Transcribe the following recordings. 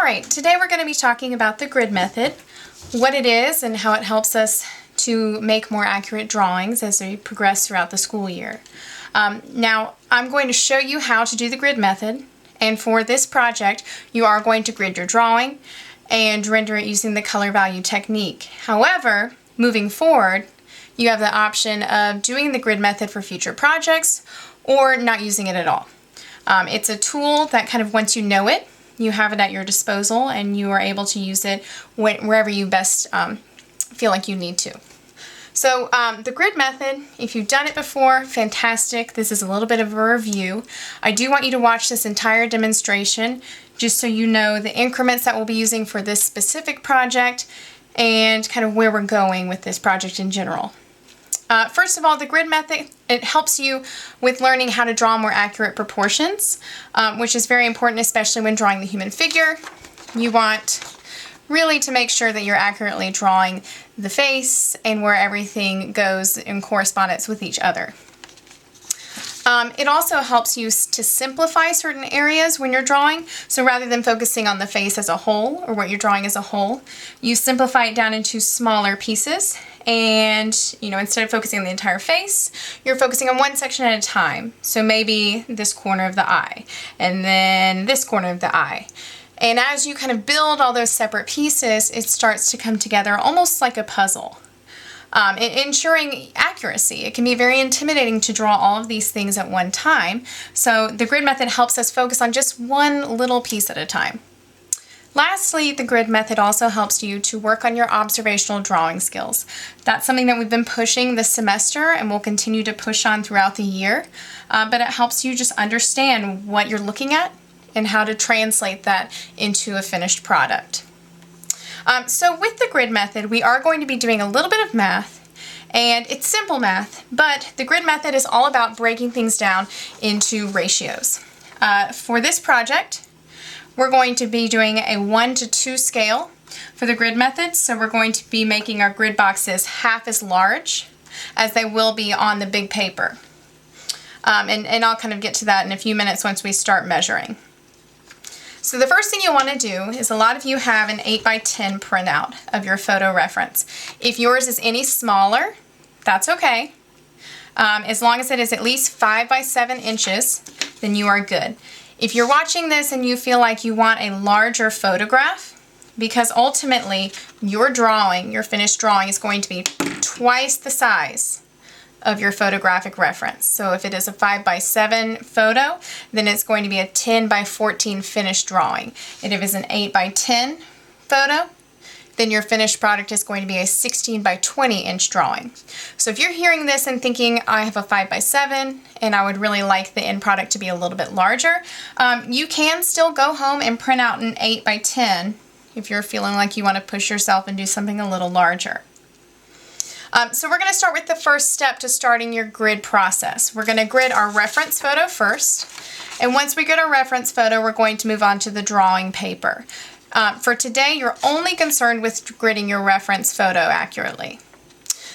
Alright, today we're going to be talking about the grid method, what it is and how it helps us to make more accurate drawings as we progress throughout the school year. Now, I'm going to show you how to do the grid method, and for this project you are going to grid your drawing and render it using the color value technique. However, moving forward, you have the option of doing the grid method for future projects or not using it at all. It's a tool that kind of, once you know it, you have it at your disposal and you are able to use it wherever you best feel like you need to. So the grid method, if you've done it before, fantastic. This is a little bit of a review. I do want you to watch this entire demonstration just so you know the increments that we'll be using for this specific project and kind of where we're going with this project in general. First of all, the grid method, it helps you with learning how to draw more accurate proportions, which is very important, especially when drawing the human figure. You want really to make sure that you're accurately drawing the face and where everything goes in correspondence with each other. It also helps you to simplify certain areas when you're drawing. So rather than focusing on the face as a whole or what you're drawing as a whole, you simplify it down into smaller pieces. And, instead of focusing on the entire face, you're focusing on one section at a time. So maybe this corner of the eye, and then this corner of the eye. And as you kind of build all those separate pieces, it starts to come together almost like a puzzle. Ensuring accuracy. It can be very intimidating to draw all of these things at one time. So the grid method helps us focus on just one little piece at a time. Lastly, the grid method also helps you to work on your observational drawing skills. That's something that we've been pushing this semester and will continue to push on throughout the year, but it helps you just understand what you're looking at and how to translate that into a finished product. So with the grid method, we are going to be doing a little bit of math, and it's simple math, but the grid method is all about breaking things down into ratios. For this project, we're going to be doing a 1:2 scale for the grid method, so we're going to be making our grid boxes half as large as they will be on the big paper. And I'll kind of get to that in a few minutes once we start measuring. So the first thing you want to do is, a lot of you have an 8x10 printout of your photo reference. If yours is any smaller, that's okay. As long as it is at least 5x7 inches, then you are good. If you're watching this and you feel like you want a larger photograph, because ultimately your drawing, your finished drawing, is going to be twice the size of your photographic reference. So if it is a 5x7 photo, then it's going to be a 10x14 finished drawing. And if it's an 8x10 photo, then your finished product is going to be a 16x20 inch drawing. So if you're hearing this and thinking, I have a 5x7 and I would really like the end product to be a little bit larger, you can still go home and print out an 8x10 if you're feeling like you want to push yourself and do something a little larger. So we're going to start with the first step to starting your grid process. We're going to grid our reference photo first, and once we get our reference photo, we're going to move on to the drawing paper. For today, you're only concerned with gridding your reference photo accurately.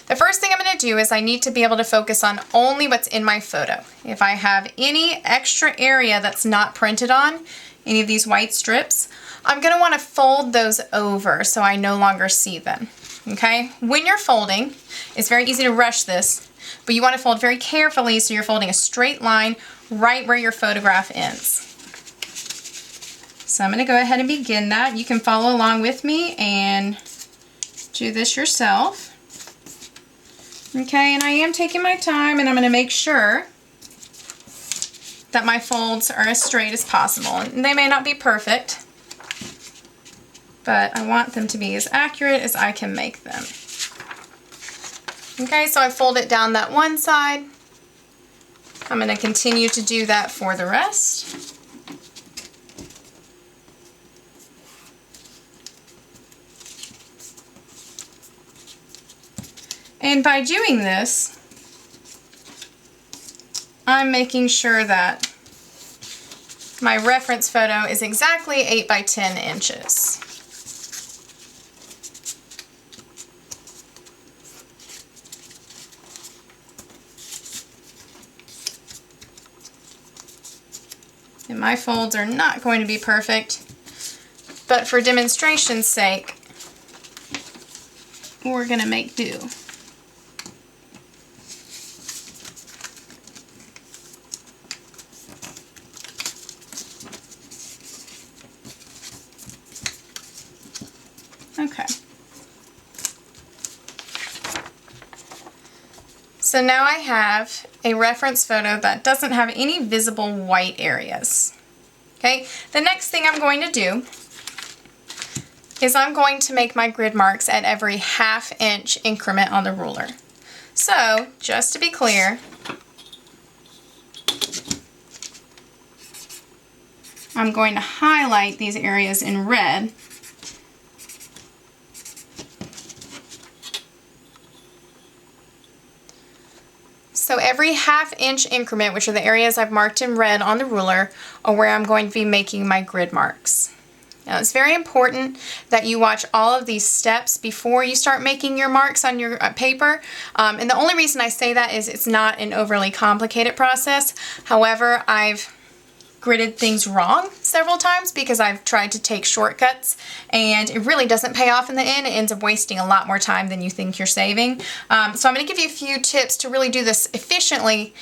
The first thing I'm going to do is I need to be able to focus on only what's in my photo. If I have any extra area that's not printed on, any of these white strips, I'm going to want to fold those over so I no longer see them. Okay? When you're folding, it's very easy to rush this, but you want to fold very carefully so you're folding a straight line right where your photograph ends. So I'm going to go ahead and begin that. You can follow along with me and do this yourself. Okay, and I am taking my time, and I'm going to make sure that my folds are as straight as possible. And they may not be perfect, but I want them to be as accurate as I can make them. Okay, so I fold it down that one side. I'm going to continue to do that for the rest. And by doing this, I'm making sure that my reference photo is exactly 8x10 inches. And my folds are not going to be perfect, but for demonstration's sake, we're going to make do. Okay. So now I have a reference photo that doesn't have any visible white areas. Okay, the next thing I'm going to do is I'm going to make my grid marks at every 1/2 inch increment on the ruler. So, just to be clear, I'm going to highlight these areas in red. So every 1/2 inch increment, which are the areas I've marked in red on the ruler, are where I'm going to be making my grid marks. Now it's very important that you watch all of these steps before you start making your marks on your paper. And the only reason I say that is it's not an overly complicated process. However, I've gridded things wrong several times because I've tried to take shortcuts and it really doesn't pay off in the end. It ends up wasting a lot more time than you think you're saving. So I'm going to give you a few tips to really do this efficiently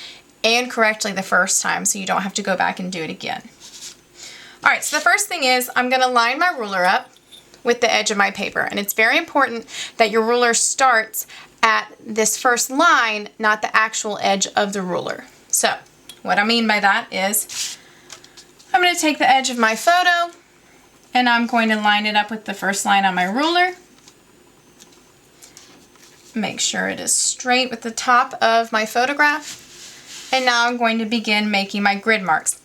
and correctly the first time so you don't have to go back and do it again. Alright, so the first thing is I'm going to line my ruler up with the edge of my paper, and it's very important that your ruler starts at this first line, not the actual edge of the ruler. So what I mean by that is I'm going to take the edge of my photo and I'm going to line it up with the first line on my ruler. Make sure it is straight with the top of my photograph. And now I'm going to begin making my grid marks.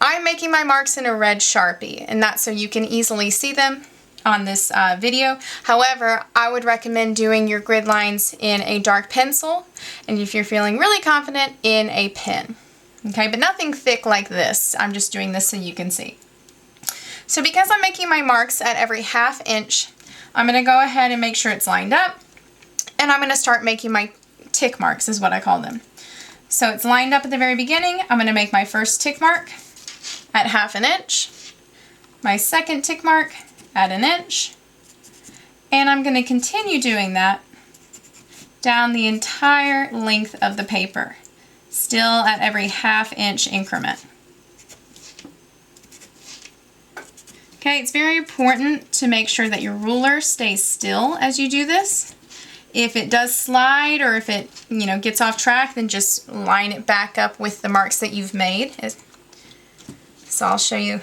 I'm making my marks in a red Sharpie, and that's so you can easily see them on this video. However, I would recommend doing your grid lines in a dark pencil, and if you're feeling really confident, in a pen. Okay, but nothing thick like this. I'm just doing this so you can see. So because I'm making my marks at every 1/2 inch, I'm going to go ahead and make sure it's lined up, and I'm going to start making my tick marks, is what I call them. So it's lined up at the very beginning. I'm going to make my first tick mark at 1/2 inch, my second tick mark at 1 inch, and I'm going to continue doing that down the entire length of the paper, still at every 1/2 inch increment. Okay, it's very important to make sure that your ruler stays still as you do this. If it does slide or if it, gets off track, then just line it back up with the marks that you've made. So I'll show you.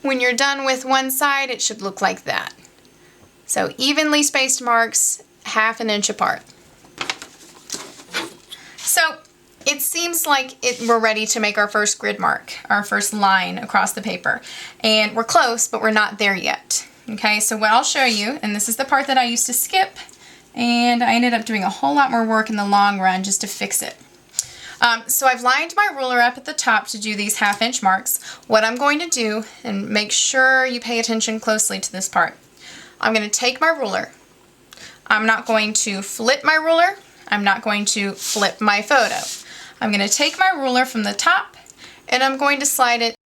When you're done with one side, it should look like that. So evenly spaced marks, 1/2 inch apart. So it seems like we're ready to make our first grid mark, our first line across the paper. And we're close, but we're not there yet. Okay, so what I'll show you, and this is the part that I used to skip, and I ended up doing a whole lot more work in the long run just to fix it. So I've lined my ruler up at the top to do these 1/2 inch marks. What I'm going to do, and make sure you pay attention closely to this part, I'm going to take my ruler. I'm not going to flip my ruler. I'm not going to flip my photo. I'm going to take my ruler from the top and I'm going to slide it